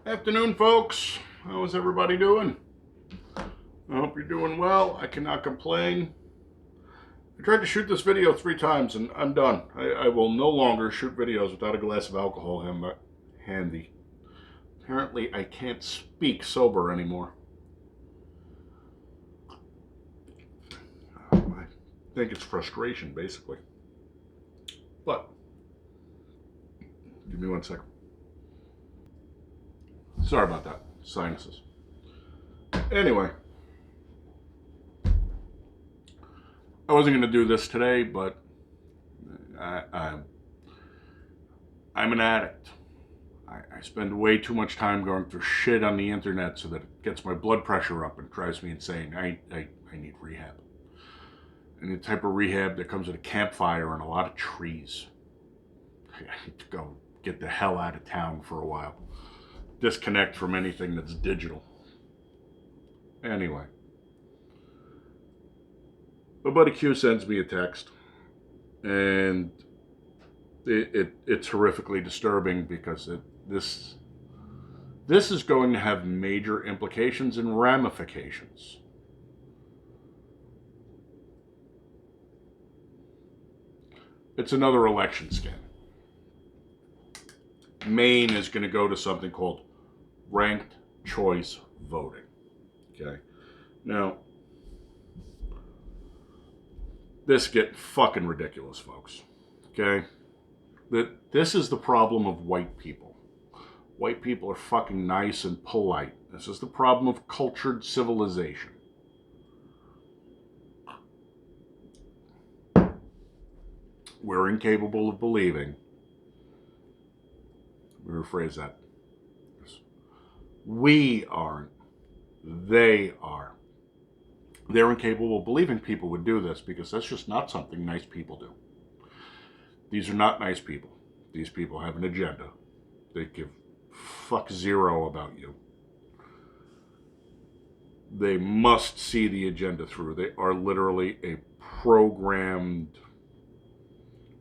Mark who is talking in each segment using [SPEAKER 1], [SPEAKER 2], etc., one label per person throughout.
[SPEAKER 1] Afternoon, folks. How is everybody doing? I hope you're doing well. I cannot complain. I tried to shoot this video 3 times and I'm done. I will no longer shoot videos without a glass of alcohol handy. Apparently, I can't speak sober anymore. I think it's frustration, basically. But, give me 1 second. Sorry about that. Sinuses. Anyway. I wasn't going to do this today, but I'm an addict. I spend way too much time going through shit on the internet so that it gets my blood pressure up and drives me insane. I need rehab. And the type of rehab that comes with a campfire and a lot of trees. I need to go get the hell out of town for a while. Disconnect from anything that's digital. Anyway. My buddy Q sends me a text, and it's horrifically disturbing because this is going to have major implications and ramifications. It's another election scam. Maine is going to go to something called ranked choice voting. Okay? Now, this is getting fucking ridiculous, folks. Okay? This is the problem of white people. White people are fucking nice and polite. This is the problem of cultured civilization. We're incapable of believing. Let me rephrase that. We aren't. They are. They're incapable of believing people would do this because that's just not something nice people do. These are not nice people. These people have an agenda. They give fuck zero about you. They must see the agenda through. They are literally a programmed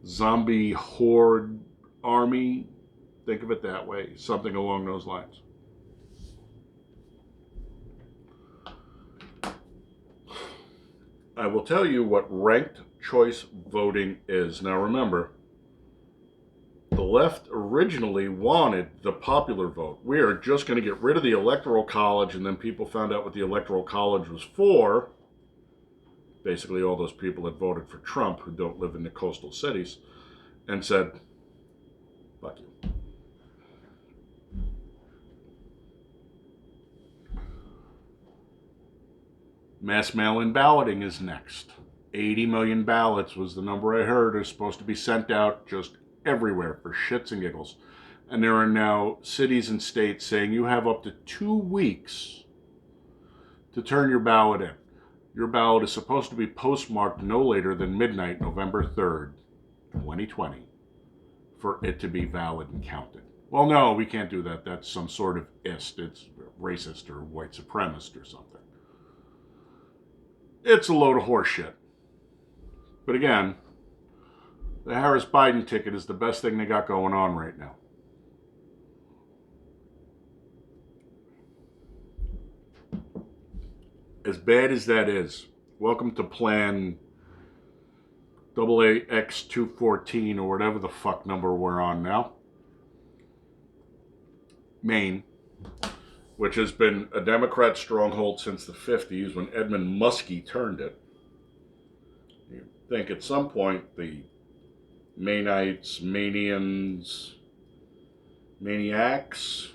[SPEAKER 1] zombie horde army. Think of it that way. Something along those lines. I will tell you what ranked choice voting is. Now remember, the left originally wanted the popular vote. We are just going to get rid of the Electoral College, and then people found out what the Electoral College was for. Basically all those people that voted for Trump who don't live in the coastal cities, and said, fuck you. Mass mail-in balloting is next. 80 million ballots was the number I heard are supposed to be sent out just everywhere for shits and giggles. And there are now cities and states saying you have up to 2 weeks to turn your ballot in. Your ballot is supposed to be postmarked no later than midnight, November 3rd, 2020, for it to be valid and counted. Well, no, we can't do that. That's some sort of ist. It's racist or white supremacist or something. It's a load of horse shit. But again, the Harris-Biden ticket is the best thing they got going on right now. As bad as that is, welcome to Plan AAX214 or whatever the fuck number we're on now. Maine, which has been a Democrat stronghold since the 50s when Edmund Muskie turned it. You think at some point the Mainites, Manians, Maniacs,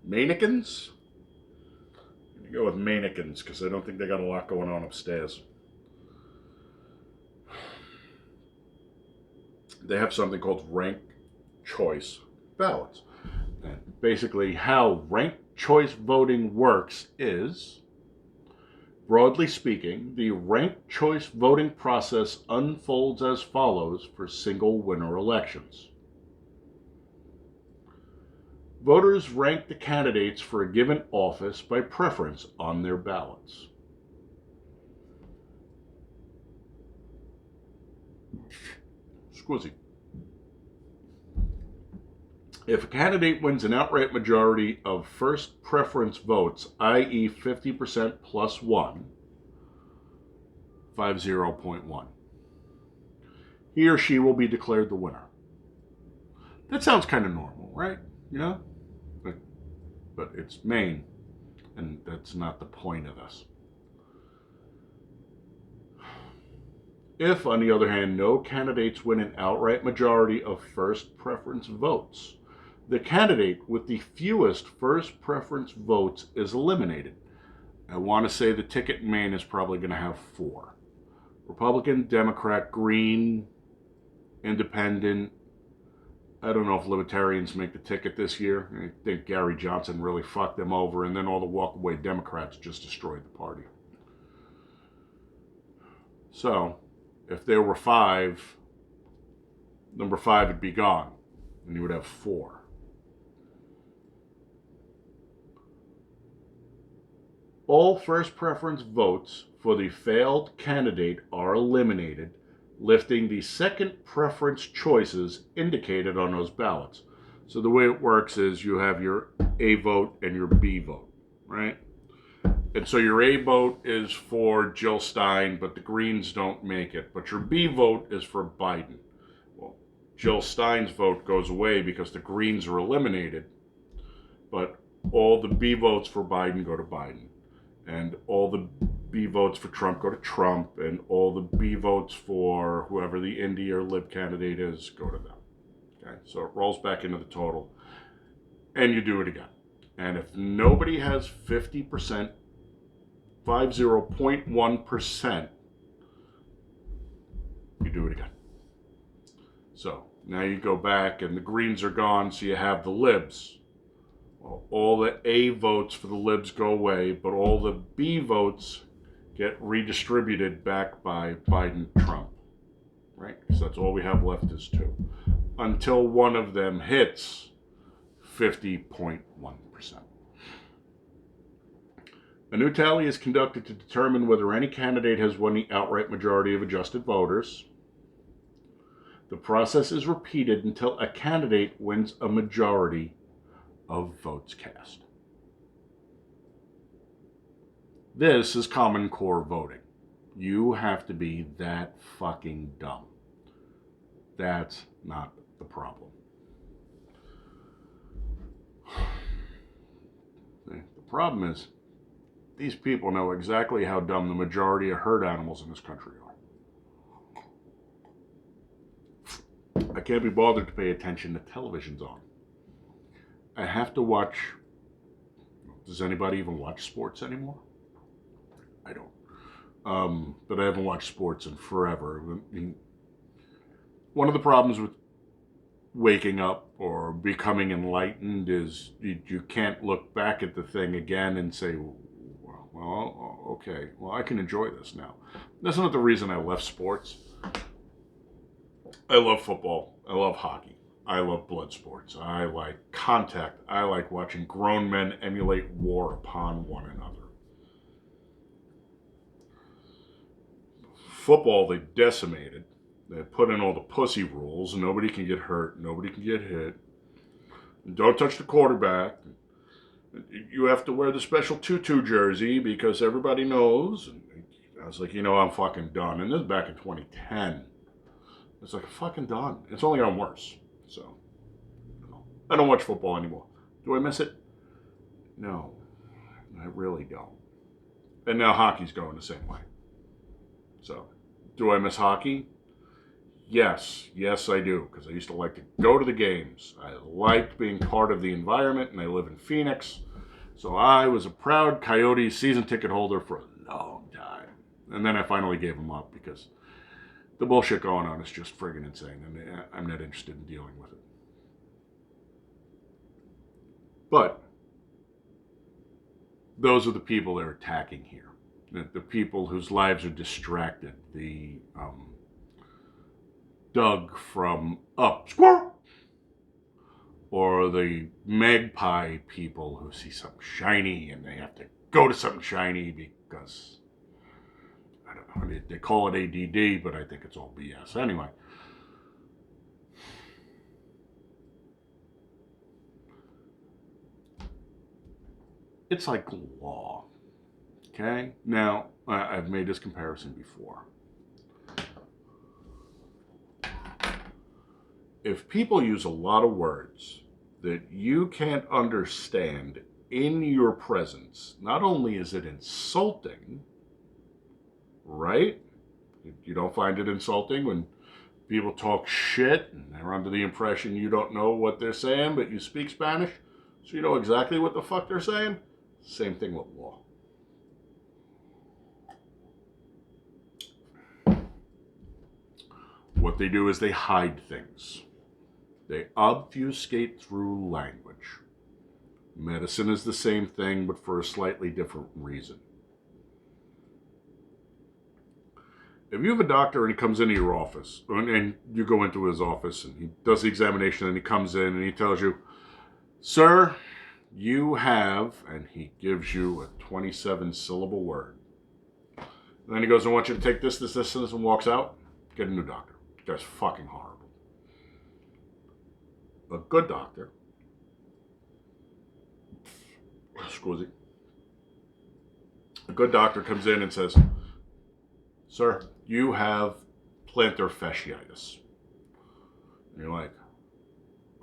[SPEAKER 1] Manicans? I'm going to go with Manicans because I don't think they got a lot going on upstairs. They have something called ranked choice ballots. And basically how ranked choice voting works is, broadly speaking, the ranked choice voting process unfolds as follows for single winner elections. Voters rank the candidates for a given office by preference on their ballots. Squizzy. If a candidate wins an outright majority of first preference votes, i.e. 50% plus 1, 50.1, he or she will be declared the winner. That sounds kind of normal, right? You know? But it's Maine, and that's not the point of this. If, on the other hand, no candidates win an outright majority of first preference votes, the candidate with the fewest first preference votes is eliminated. I want to say the ticket in Maine is probably going to have 4. Republican, Democrat, Green, Independent. I don't know if Libertarians make the ticket this year. I think Gary Johnson really fucked them over, and then all the walk-away Democrats just destroyed the party. So, if there were 5, number 5 would be gone, and you would have 4. All first preference votes for the failed candidate are eliminated, lifting the second preference choices indicated on those ballots. So the way it works is you have your A vote and your B vote, right? And so your A vote is for Jill Stein, but the Greens don't make it. But your B vote is for Biden. Well, Jill Stein's vote goes away because the Greens are eliminated, but all the B votes for Biden go to Biden. And all the B votes for Trump go to Trump, and all the B votes for whoever the Indie or Lib candidate is go to them. Okay, so it rolls back into the total, and you do it again. And if nobody has 50%, 50.1%, you do it again. So now you go back, and the Greens are gone, so you have the Libs. Well, all the A votes for the Libs go away, but all the B votes get redistributed back by Biden-Trump, right? Because that's all we have left is 2. Until one of them hits 50.1%. A new tally is conducted to determine whether any candidate has won the outright majority of adjusted voters. The process is repeated until a candidate wins a majority of votes cast. This is Common Core voting. You have to be that fucking dumb. That's not the problem. The problem is, these people know exactly how dumb the majority of herd animals in this country are. I can't be bothered to pay attention to television's on. I have to watch. Does anybody even watch sports anymore? I don't. But I haven't watched sports in forever. I mean, one of the problems with waking up or becoming enlightened is you can't look back at the thing again and say, well, okay, well, I can enjoy this now. That's not the reason I left sports. I love football. I love hockey. I love blood sports. I like contact. I like watching grown men emulate war upon one another. Football, they decimated. They put in all the pussy rules. Nobody can get hurt. Nobody can get hit. Don't touch the quarterback. You have to wear the special tutu jersey because everybody knows. And I was like, I'm fucking done. And this is back in 2010. It's like, fucking done. It's only gotten worse. So, I don't watch football anymore. Do I miss it? No, I really don't. And now hockey's going the same way. So, do I miss hockey? Yes, I do, because I used to like to go to the games. I liked being part of the environment, and I live in Phoenix. So I was a proud Coyotes season ticket holder for a long time. And then I finally gave them up because the bullshit going on is just friggin' insane, and I'm not interested in dealing with it. But those are the people they're attacking here. The people whose lives are distracted. The Doug from Up, squirrel! Or the magpie people who see something shiny and they have to go to something shiny because, I don't know, I mean, they call it ADD, but I think it's all BS. Anyway, It's like law. Okay? Now, I've made this comparison before. If people use a lot of words that you can't understand in your presence, not only is it insulting, right? You don't find it insulting when people talk shit and they're under the impression you don't know what they're saying, but you speak Spanish, so you know exactly what the fuck they're saying? Same thing with law. What they do is they hide things. They obfuscate through language. Medicine is the same thing, but for a slightly different reason. If you have a doctor and he comes into your office, and you go into his office and he does the examination and he comes in and he tells you, sir, you have, and he gives you a 27-syllable word. And then he goes, I want you to take this, and walks out, get a new doctor. That's fucking horrible. A good doctor, a good doctor comes in and says, sir, you have plantar fasciitis. And you're like,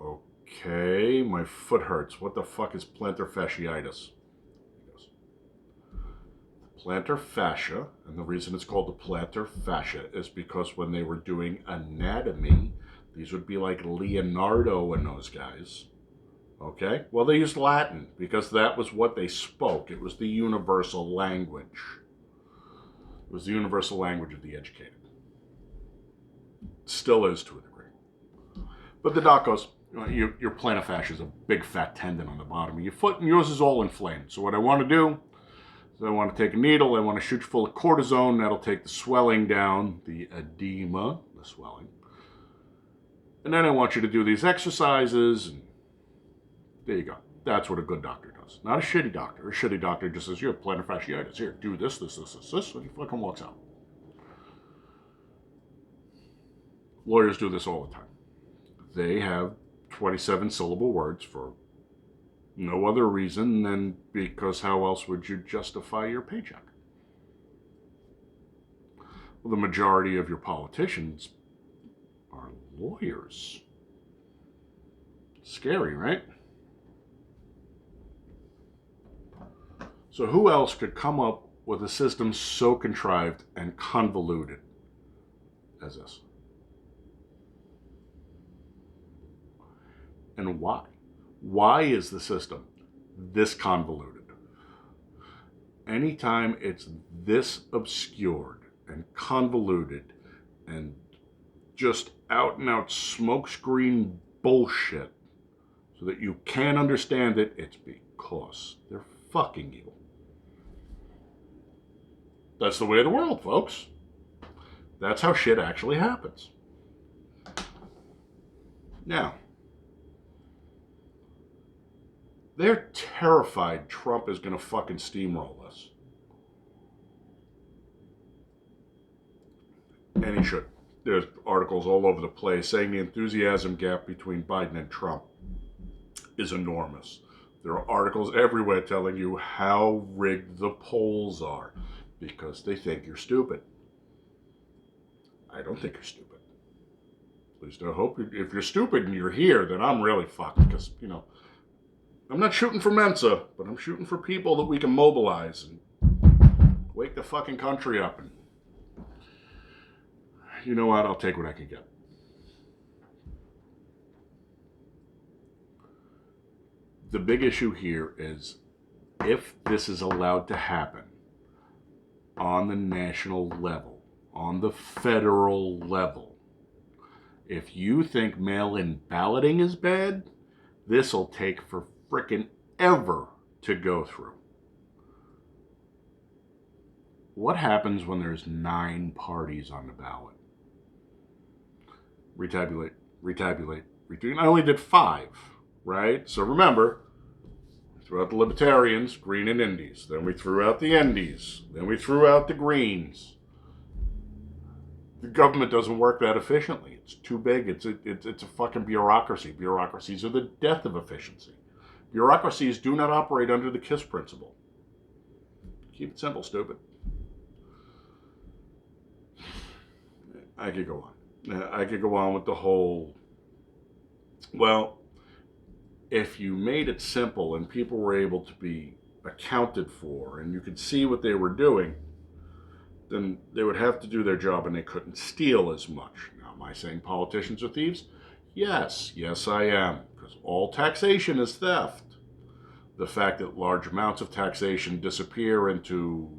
[SPEAKER 1] okay, my foot hurts. What the fuck is plantar fasciitis? He goes, plantar fascia, and the reason it's called the plantar fascia is because when they were doing anatomy, these would be like Leonardo and those guys. Okay? Well, they used Latin because that was what they spoke. It was the universal language. It was the universal language of the educated. Still is to a degree. But the doc goes, your plantar fascia is a big fat tendon on the bottom of your foot, and yours is all inflamed. So what I want to do is I want to take a needle, I want to shoot you full of cortisone. That'll take the swelling down, the edema, the swelling. And then I want you to do these exercises, and there you go. That's what a good doctor does. Not a shitty doctor. A shitty doctor just says, you have plantar fasciitis. Here, do this, and he fucking walks out. Lawyers do this all the time. They have 27-syllable words for no other reason than because how else would you justify your paycheck? Well, the majority of your politicians are lawyers. Scary, right? So who else could come up with a system so contrived and convoluted as this? And why? Why is the system this convoluted? Anytime it's this obscured and convoluted and just out and out smokescreen bullshit so that you can't understand it, it's because they're fucking you. That's the way of the world, folks. That's how shit actually happens. Now, they're terrified Trump is going to fucking steamroll us. And he should. There's articles all over the place saying the enthusiasm gap between Biden and Trump is enormous. There are articles everywhere telling you how rigged the polls are because they think you're stupid. I don't think you're stupid. At least I hope if you're stupid and you're here, then I'm really fucked because, I'm not shooting for Mensa, but I'm shooting for people that we can mobilize and wake the fucking country up. And you know what? I'll take what I can get. The big issue here is if this is allowed to happen on the national level, on the federal level, if you think mail-in balloting is bad, this'll take for frickin' ever to go through. What happens when there's 9 parties on the ballot? Retabulate. I only did 5, right? So remember, we threw out the Libertarians, Green and Indies. Then we threw out the Indies. Then we threw out the Greens. The government doesn't work that efficiently. It's too big. It's a fucking bureaucracy. Bureaucracies are the death of efficiency. Bureaucracies do not operate under the KISS principle. Keep it simple, stupid. I could go on. I could go on with the whole, well, if you made it simple and people were able to be accounted for and you could see what they were doing, then they would have to do their job and they couldn't steal as much. Now, am I saying politicians are thieves? Yes, I am, because all taxation is theft. The fact that large amounts of taxation disappear into,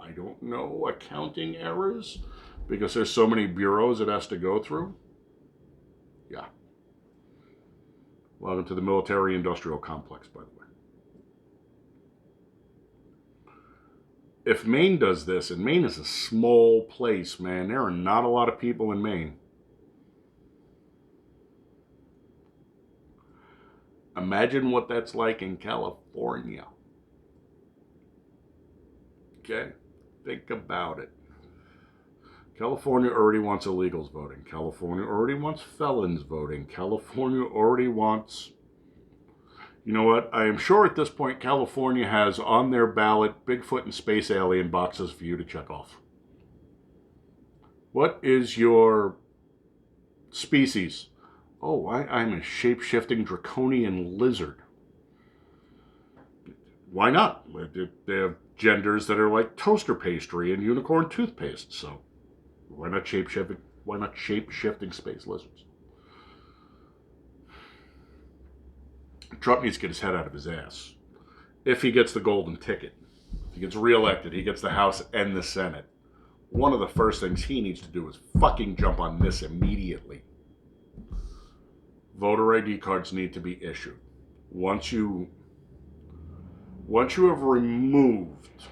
[SPEAKER 1] I don't know, accounting errors, because there's so many bureaus it has to go through. Yeah. Welcome to the military-industrial complex, by the way. If Maine does this, and Maine is a small place, man, there are not a lot of people in Maine. Imagine what that's like in California. Okay? Think about it. California already wants illegals voting. California already wants felons voting. California already wants... You know what? I am sure at this point California has on their ballot Bigfoot and space alien boxes for you to check off. What is your species? Oh, I'm a shape-shifting draconian lizard. Why not? They have genders that are like toaster pastry and unicorn toothpaste, so why not shape-shifting? Why not shape-shifting space lizards? Trump needs to get his head out of his ass. If he gets the golden ticket, if he gets reelected, he gets the House and the Senate. One of the first things he needs to do is fucking jump on this immediately. Voter ID cards need to be issued. Once you have removed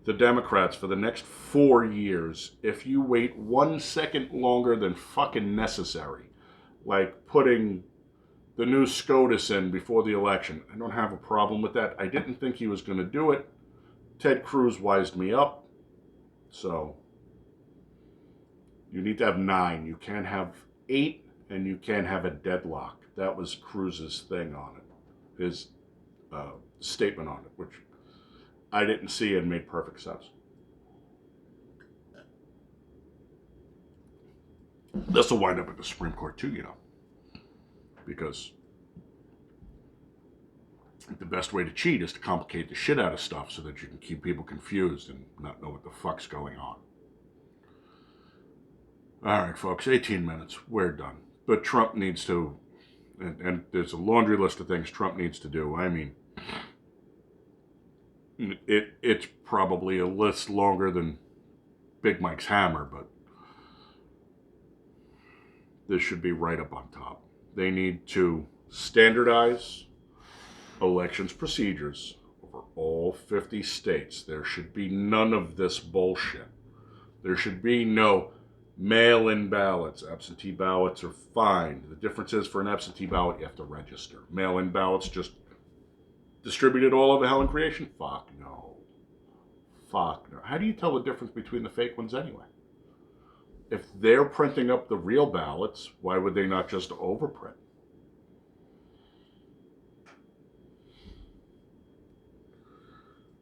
[SPEAKER 1] the Democrats for the next 4 years, if you wait 1 second longer than fucking necessary, like putting the new SCOTUS in before the election, I don't have a problem with that. I didn't think he was going to do it. Ted Cruz wised me up. So, you need to have 9. You can't have 8, and you can't have a deadlock. That was Cruz's thing on it. His statement on it, which I didn't see and made perfect sense. This will wind up at the Supreme Court too, you know. Because the best way to cheat is to complicate the shit out of stuff so that you can keep people confused and not know what the fuck's going on. All right, folks, 18 minutes. We're done. But Trump needs to, and there's a laundry list of things Trump needs to do. I mean, it's probably a list longer than Big Mike's hammer, but this should be right up on top. They need to standardize elections procedures over all 50 states. There should be none of this bullshit. There should be no mail-in ballots. Absentee ballots are fine. The difference is for an absentee ballot, you have to register. Mail-in ballots just distributed all over hell and creation? Fuck no. Fuck no. How do you tell the difference between the fake ones anyway? If they're printing up the real ballots, why would they not just overprint?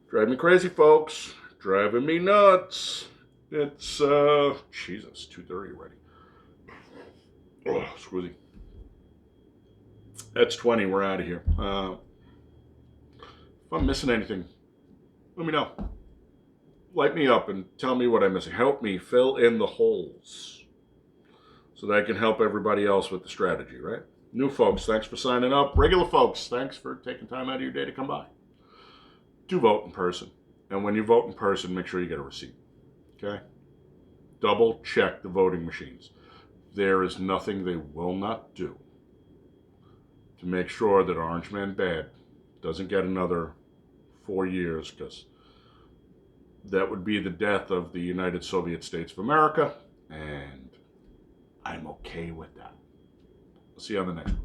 [SPEAKER 1] Driving me crazy, folks. Driving me nuts. It's, Jesus, 2:30 already. Oh, squizzy. That's 20. We're out of here. If I'm missing anything, let me know. Light me up and tell me what I'm missing. Help me fill in the holes so that I can help everybody else with the strategy, right? New folks, thanks for signing up. Regular folks, thanks for taking time out of your day to come by. Do vote in person. And when you vote in person, make sure you get a receipt. Okay? Double check the voting machines. There is nothing they will not do to make sure that Orange Man Bad doesn't get another 4 years, because that would be the death of the United Soviet States of America, and I'm okay with that. I'll see you on the next one.